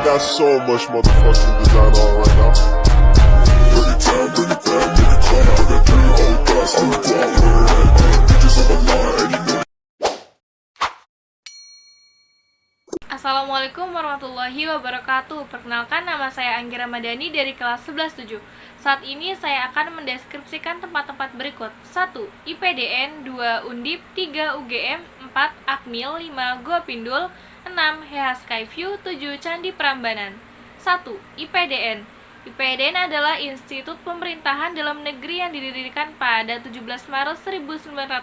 got so much motherfucking design on right now. Bring it down, bring it back, make it clap. I got 3 old guys on the block with her head. Bitches on the line, and you know. Assalamualaikum warahmatullahi wabarakatuh. Perkenalkan, nama saya Anggi Ramadhani dari kelas 11-7. Saat ini saya akan mendeskripsikan tempat-tempat berikut. 1. IPDN, 2. Undip, 3. UGM, 4. Akmil, 5. Gua Pindul, 6. HH Skyview, 7. Candi Prambanan. 1. IPDN. IPDN adalah institut pemerintahan dalam negeri yang didirikan pada 17 Maret 1956.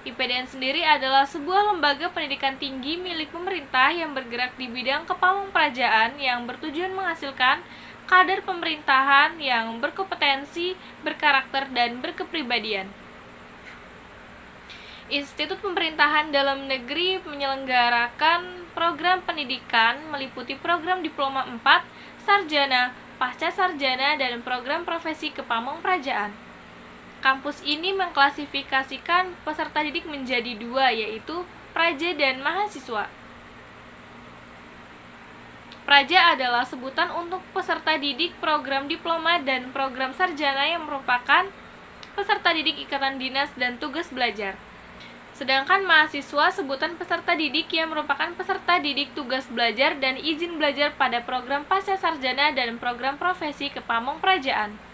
IPDN sendiri adalah sebuah lembaga pendidikan tinggi milik pemerintah yang bergerak di bidang kepamongprajaan yang bertujuan menghasilkan kader pemerintahan yang berkompetensi, berkarakter, dan berkepribadian. Institut pemerintahan dalam negeri menyelenggarakan program pendidikan meliputi program diploma 4, sarjana, pasca sarjana, dan program profesi kepamongprajaan. Kampus ini mengklasifikasikan peserta didik menjadi 2, yaitu praja dan mahasiswa. Praja adalah sebutan untuk peserta didik program diploma dan program sarjana yang merupakan peserta didik ikatan dinas dan tugas belajar. Sedangkan mahasiswa sebutan peserta didik yang merupakan peserta didik tugas belajar dan izin belajar pada program pasca sarjana dan program profesi kepamongprajaan.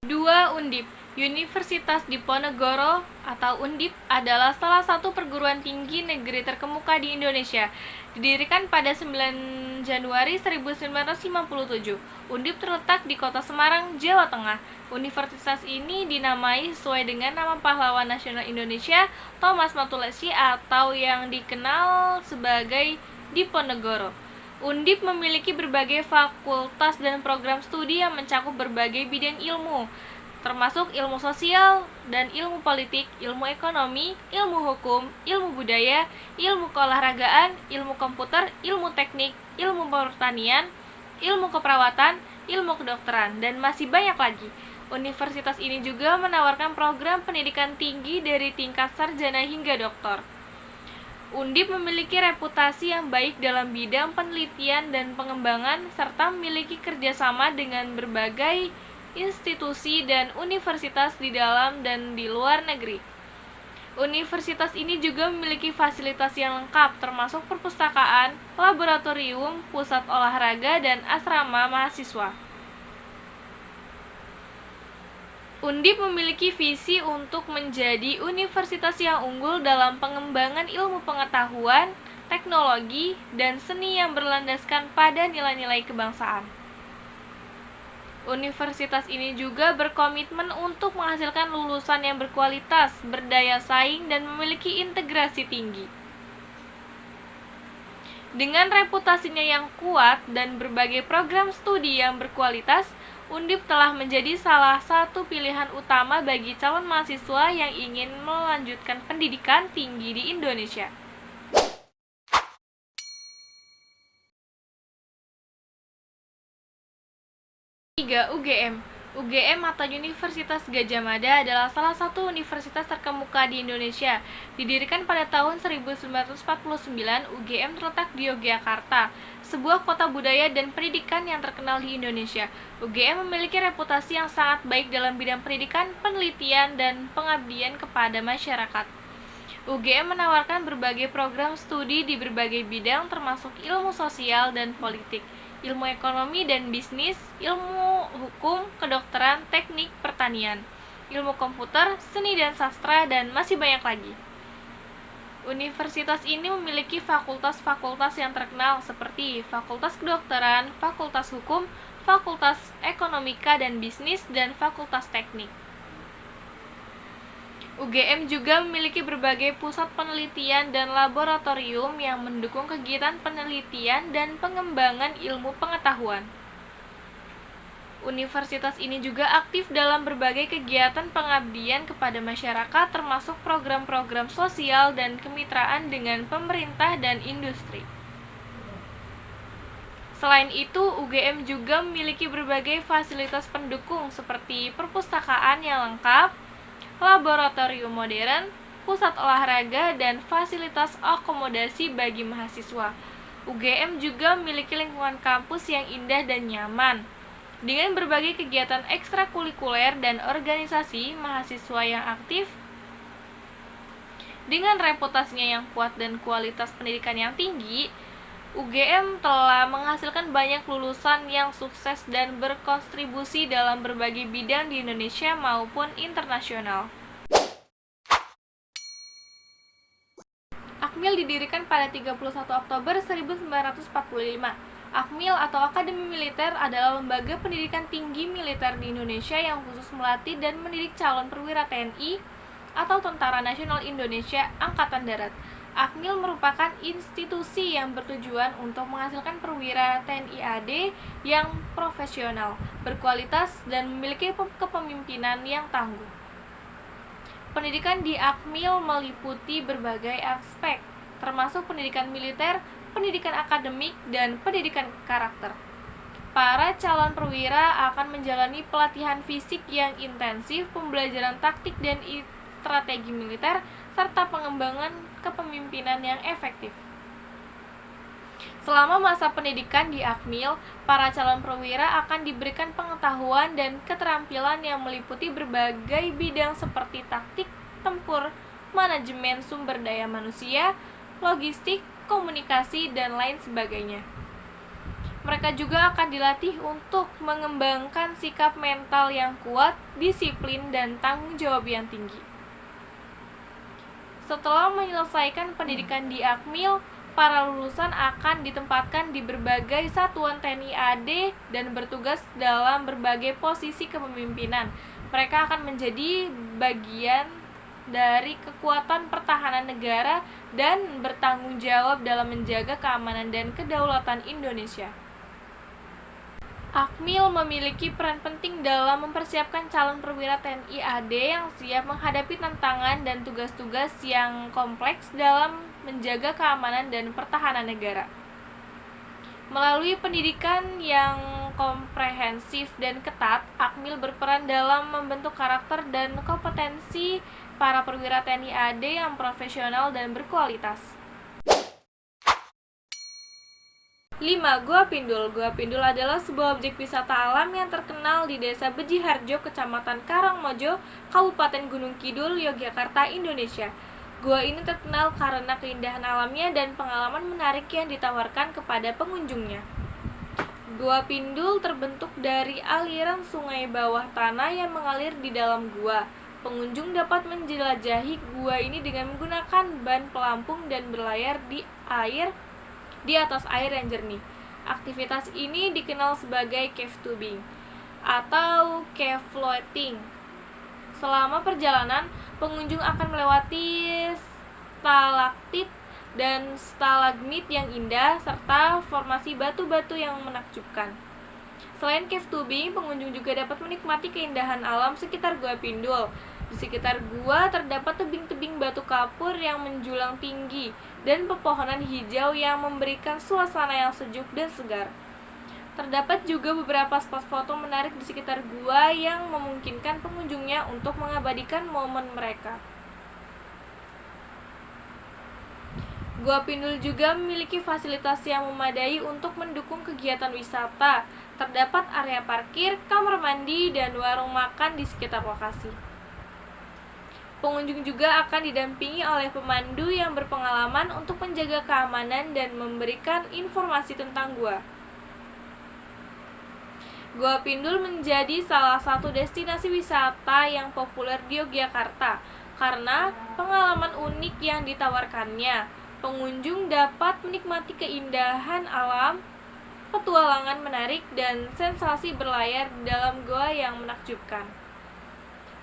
2. Undip. Universitas Diponegoro atau Undip adalah salah satu perguruan tinggi negeri terkemuka di Indonesia. Didirikan pada 9 Januari 1957. Undip terletak di Kota Semarang, Jawa Tengah. Universitas ini dinamai sesuai dengan nama pahlawan nasional Indonesia, Thomas Matulessy, atau yang dikenal sebagai Diponegoro. Undip memiliki berbagai fakultas dan program studi yang mencakup berbagai bidang ilmu, termasuk ilmu sosial dan ilmu politik, ilmu ekonomi, ilmu hukum, ilmu budaya, ilmu keolahragaan, ilmu komputer, ilmu teknik, ilmu pertanian, ilmu keperawatan, ilmu kedokteran, dan masih banyak lagi. Universitas ini juga menawarkan program pendidikan tinggi dari tingkat sarjana hingga doktor. Undip memiliki reputasi yang baik dalam bidang penelitian dan pengembangan, serta memiliki kerjasama dengan berbagai institusi dan universitas di dalam dan di luar negeri. Universitas ini juga memiliki fasilitas yang lengkap, termasuk perpustakaan, laboratorium, pusat olahraga, dan asrama mahasiswa. Undip memiliki visi untuk menjadi universitas yang unggul dalam pengembangan ilmu pengetahuan, teknologi, dan seni yang berlandaskan pada nilai-nilai kebangsaan. Universitas ini juga berkomitmen untuk menghasilkan lulusan yang berkualitas, berdaya saing, dan memiliki integrasi tinggi. Dengan reputasinya yang kuat dan berbagai program studi yang berkualitas, Undip telah menjadi salah satu pilihan utama bagi calon mahasiswa yang ingin melanjutkan pendidikan tinggi di Indonesia. 3. UGM. UGM atau Universitas Gadjah Mada adalah salah satu universitas terkemuka di Indonesia. Didirikan pada tahun 1949, UGM terletak di Yogyakarta, sebuah kota budaya dan pendidikan yang terkenal di Indonesia. UGM memiliki reputasi yang sangat baik dalam bidang pendidikan, penelitian, dan pengabdian kepada masyarakat. UGM menawarkan berbagai program studi di berbagai bidang termasuk ilmu sosial dan politik, ilmu ekonomi dan bisnis, ilmu hukum, kedokteran, teknik, pertanian, ilmu komputer, seni dan sastra, dan masih banyak lagi. Universitas ini memiliki fakultas-fakultas yang terkenal seperti Fakultas Kedokteran, Fakultas Hukum, Fakultas Ekonomika dan Bisnis, dan Fakultas Teknik. UGM juga memiliki berbagai pusat penelitian dan laboratorium yang mendukung kegiatan penelitian dan pengembangan ilmu pengetahuan. Universitas ini juga aktif dalam berbagai kegiatan pengabdian kepada masyarakat, termasuk program-program sosial dan kemitraan dengan pemerintah dan industri. Selain itu, UGM juga memiliki berbagai fasilitas pendukung seperti perpustakaan yang lengkap, laboratorium modern, pusat olahraga, dan fasilitas akomodasi bagi mahasiswa. UGM juga memiliki lingkungan kampus yang indah dan nyaman. Dengan berbagai kegiatan ekstrakurikuler dan organisasi mahasiswa yang aktif, dengan reputasinya yang kuat dan kualitas pendidikan yang tinggi, UGM telah menghasilkan banyak lulusan yang sukses dan berkontribusi dalam berbagai bidang di Indonesia maupun internasional. Akmil didirikan pada 31 Oktober 1945. Akmil atau Akademi Militer adalah lembaga pendidikan tinggi militer di Indonesia yang khusus melatih dan mendidik calon perwira TNI atau Tentara Nasional Indonesia Angkatan Darat. Akmil merupakan institusi yang bertujuan untuk menghasilkan perwira TNI AD yang profesional, berkualitas, dan memiliki kepemimpinan yang tangguh. Pendidikan di Akmil meliputi berbagai aspek, termasuk pendidikan militer, pendidikan akademik, dan pendidikan karakter. Para calon perwira akan menjalani pelatihan fisik yang intensif, pembelajaran taktik dan strategi militer, serta pengembangan kepemimpinan yang efektif. Selama masa pendidikan di Akmil, para calon perwira akan diberikan pengetahuan dan keterampilan yang meliputi berbagai bidang seperti taktik, tempur, manajemen sumber daya manusia, logistik, komunikasi, dan lain sebagainya. Mereka juga akan dilatih untuk mengembangkan sikap mental yang kuat, disiplin, dan tanggung jawab yang tinggi. Setelah menyelesaikan pendidikan di Akmil, para lulusan akan ditempatkan di berbagai satuan TNI AD dan bertugas dalam berbagai posisi kepemimpinan. Mereka akan menjadi bagian dari kekuatan pertahanan negara dan bertanggung jawab dalam menjaga keamanan dan kedaulatan Indonesia. Akmil memiliki peran penting dalam mempersiapkan calon perwira TNI AD yang siap menghadapi tantangan dan tugas-tugas yang kompleks dalam menjaga keamanan dan pertahanan negara. Melalui pendidikan yang komprehensif dan ketat, Akmil berperan dalam membentuk karakter dan kompetensi para perwira TNI AD yang profesional dan berkualitas. 5. Gua Pindul. Gua Pindul adalah sebuah objek wisata alam yang terkenal di Desa Bejiharjo, Kecamatan Karangmojo, Kabupaten Gunung Kidul, Yogyakarta, Indonesia. Gua ini terkenal karena keindahan alamnya dan pengalaman menarik yang ditawarkan kepada pengunjungnya. Gua Pindul terbentuk dari aliran sungai bawah tanah yang mengalir di dalam gua. Pengunjung dapat menjelajahi gua ini dengan menggunakan ban pelampung dan berlayar di atas air yang jernih. Aktivitas ini dikenal sebagai cave tubing atau cave floating. Selama perjalanan, pengunjung akan melewati stalaktit dan stalagmit yang indah serta formasi batu-batu yang menakjubkan. Selain cave tubing, pengunjung juga dapat menikmati keindahan alam sekitar Gua Pindul. Di sekitar gua terdapat tebing-tebing batu kapur yang menjulang tinggi dan pepohonan hijau yang memberikan suasana yang sejuk dan segar. Terdapat juga beberapa spot foto menarik di sekitar gua yang memungkinkan pengunjungnya untuk mengabadikan momen mereka. Gua Pindul juga memiliki fasilitas yang memadai untuk mendukung kegiatan wisata. Terdapat area parkir, kamar mandi, dan warung makan di sekitar lokasi. Pengunjung juga akan didampingi oleh pemandu yang berpengalaman untuk menjaga keamanan dan memberikan informasi tentang gua. Gua Pindul menjadi salah satu destinasi wisata yang populer di Yogyakarta karena pengalaman unik yang ditawarkannya. Pengunjung dapat menikmati keindahan alam, petualangan menarik, dan sensasi berlayar di dalam gua yang menakjubkan.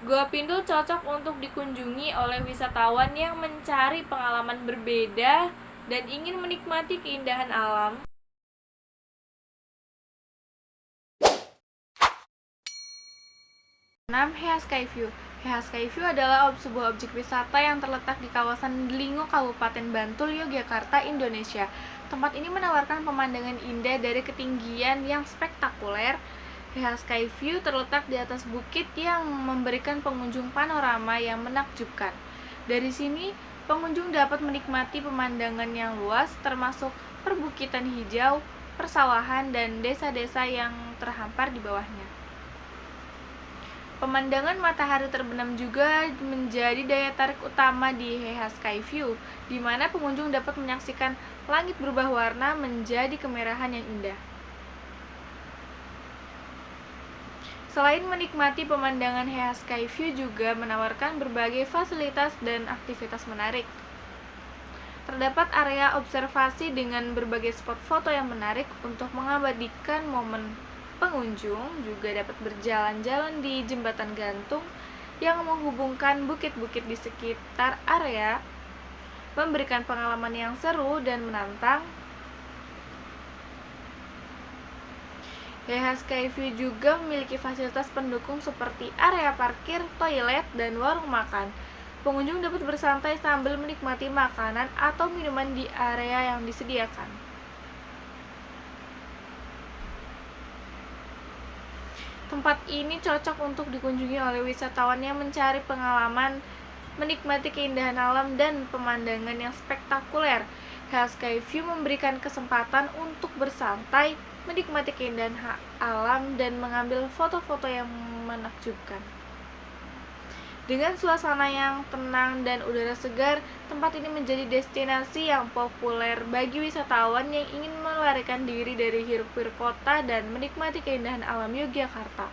Gua Pindul cocok untuk dikunjungi oleh wisatawan yang mencari pengalaman berbeda dan ingin menikmati keindahan alam. 6. Heha Skyview. Heha Skyview adalah sebuah objek wisata yang terletak di kawasan Delingo, Kabupaten Bantul, Yogyakarta, Indonesia. Tempat ini menawarkan pemandangan indah dari ketinggian yang spektakuler. Heha Skyview terletak di atas bukit yang memberikan pengunjung panorama yang menakjubkan. Dari sini, pengunjung dapat menikmati pemandangan yang luas termasuk perbukitan hijau, persawahan, dan desa-desa yang terhampar di bawahnya. Pemandangan matahari terbenam juga menjadi daya tarik utama di Heha Sky View, di mana pengunjung dapat menyaksikan langit berubah warna menjadi kemerahan yang indah. Selain menikmati pemandangan, Heha Sky View juga menawarkan berbagai fasilitas dan aktivitas menarik. Terdapat area observasi dengan berbagai spot foto yang menarik untuk mengabadikan momen. Pengunjung juga dapat berjalan-jalan di jembatan gantung yang menghubungkan bukit-bukit di sekitar area, memberikan pengalaman yang seru dan menantang. Heha Sky View juga memiliki fasilitas pendukung seperti area parkir, toilet, dan warung makan. Pengunjung dapat bersantai sambil menikmati makanan atau minuman di area yang disediakan. Tempat ini cocok untuk dikunjungi oleh wisatawan yang mencari pengalaman, menikmati keindahan alam dan pemandangan yang spektakuler. Heha Sky View memberikan kesempatan untuk bersantai, menikmati keindahan alam, dan mengambil foto-foto yang menakjubkan. Dengan suasana yang tenang dan udara segar, tempat ini menjadi destinasi yang populer bagi wisatawan yang ingin melarikan diri dari hiruk-pikuk kota dan menikmati keindahan alam Yogyakarta.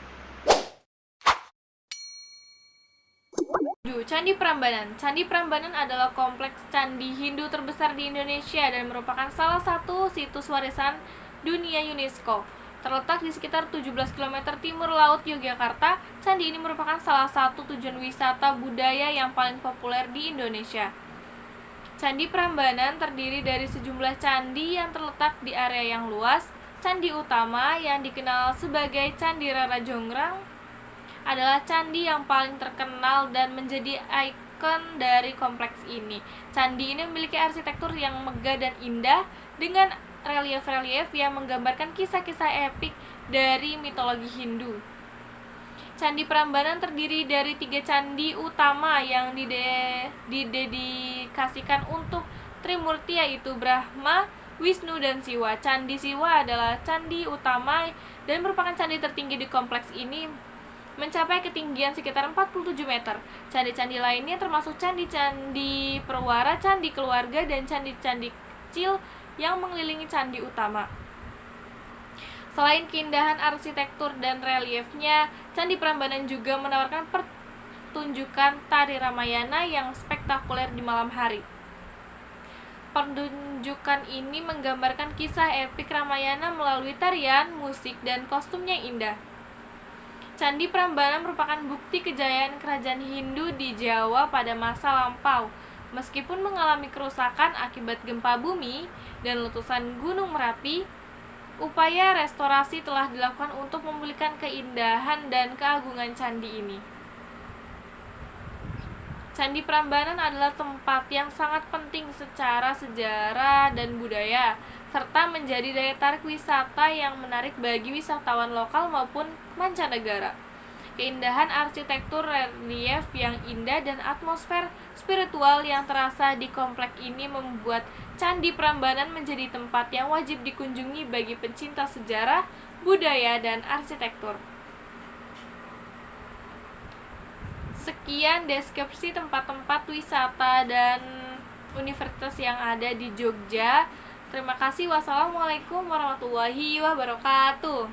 Candi Prambanan. Candi Prambanan adalah kompleks candi Hindu terbesar di Indonesia dan merupakan salah satu situs warisan dunia UNESCO. Terletak di sekitar 17 km timur laut Yogyakarta, candi ini merupakan salah satu tujuan wisata budaya yang paling populer di Indonesia. Candi Prambanan terdiri dari sejumlah candi yang terletak di area yang luas. Candi utama yang dikenal sebagai Candi Rara Jonggrang adalah candi yang paling terkenal dan menjadi ikon dari kompleks ini. Candi ini memiliki arsitektur yang megah dan indah dengan relief-relief yang menggambarkan kisah-kisah epik dari mitologi Hindu. Candi Prambanan terdiri dari 3 candi utama yang didedikasikan untuk Trimurti, yaitu Brahma, Wisnu, dan Siwa. Candi Siwa adalah candi utama dan merupakan candi tertinggi di kompleks ini, mencapai ketinggian sekitar 47 meter. Candi-candi lainnya termasuk candi-candi Perwara, candi keluarga, dan candi-candi kecil yang mengelilingi candi utama. Selain keindahan arsitektur dan reliefnya, Candi Prambanan juga menawarkan pertunjukan tari Ramayana yang spektakuler di malam hari. Pertunjukan ini menggambarkan kisah epik Ramayana melalui tarian, musik, dan kostum yang indah. Candi Prambanan merupakan bukti kejayaan kerajaan Hindu di Jawa pada masa lampau. Meskipun mengalami kerusakan akibat gempa bumi dan letusan Gunung Merapi, upaya restorasi telah dilakukan untuk memulihkan keindahan dan keagungan candi ini. Candi Prambanan adalah tempat yang sangat penting secara sejarah dan budaya, serta menjadi daya tarik wisata yang menarik bagi wisatawan lokal maupun mancanegara. Keindahan arsitektur, relief yang indah, dan atmosfer spiritual yang terasa di komplek ini membuat Candi Prambanan menjadi tempat yang wajib dikunjungi bagi pencinta sejarah, budaya, dan arsitektur. Sekian deskripsi tempat-tempat wisata dan universitas yang ada di Jogja. Terima kasih. Wassalamualaikum warahmatullahi wabarakatuh.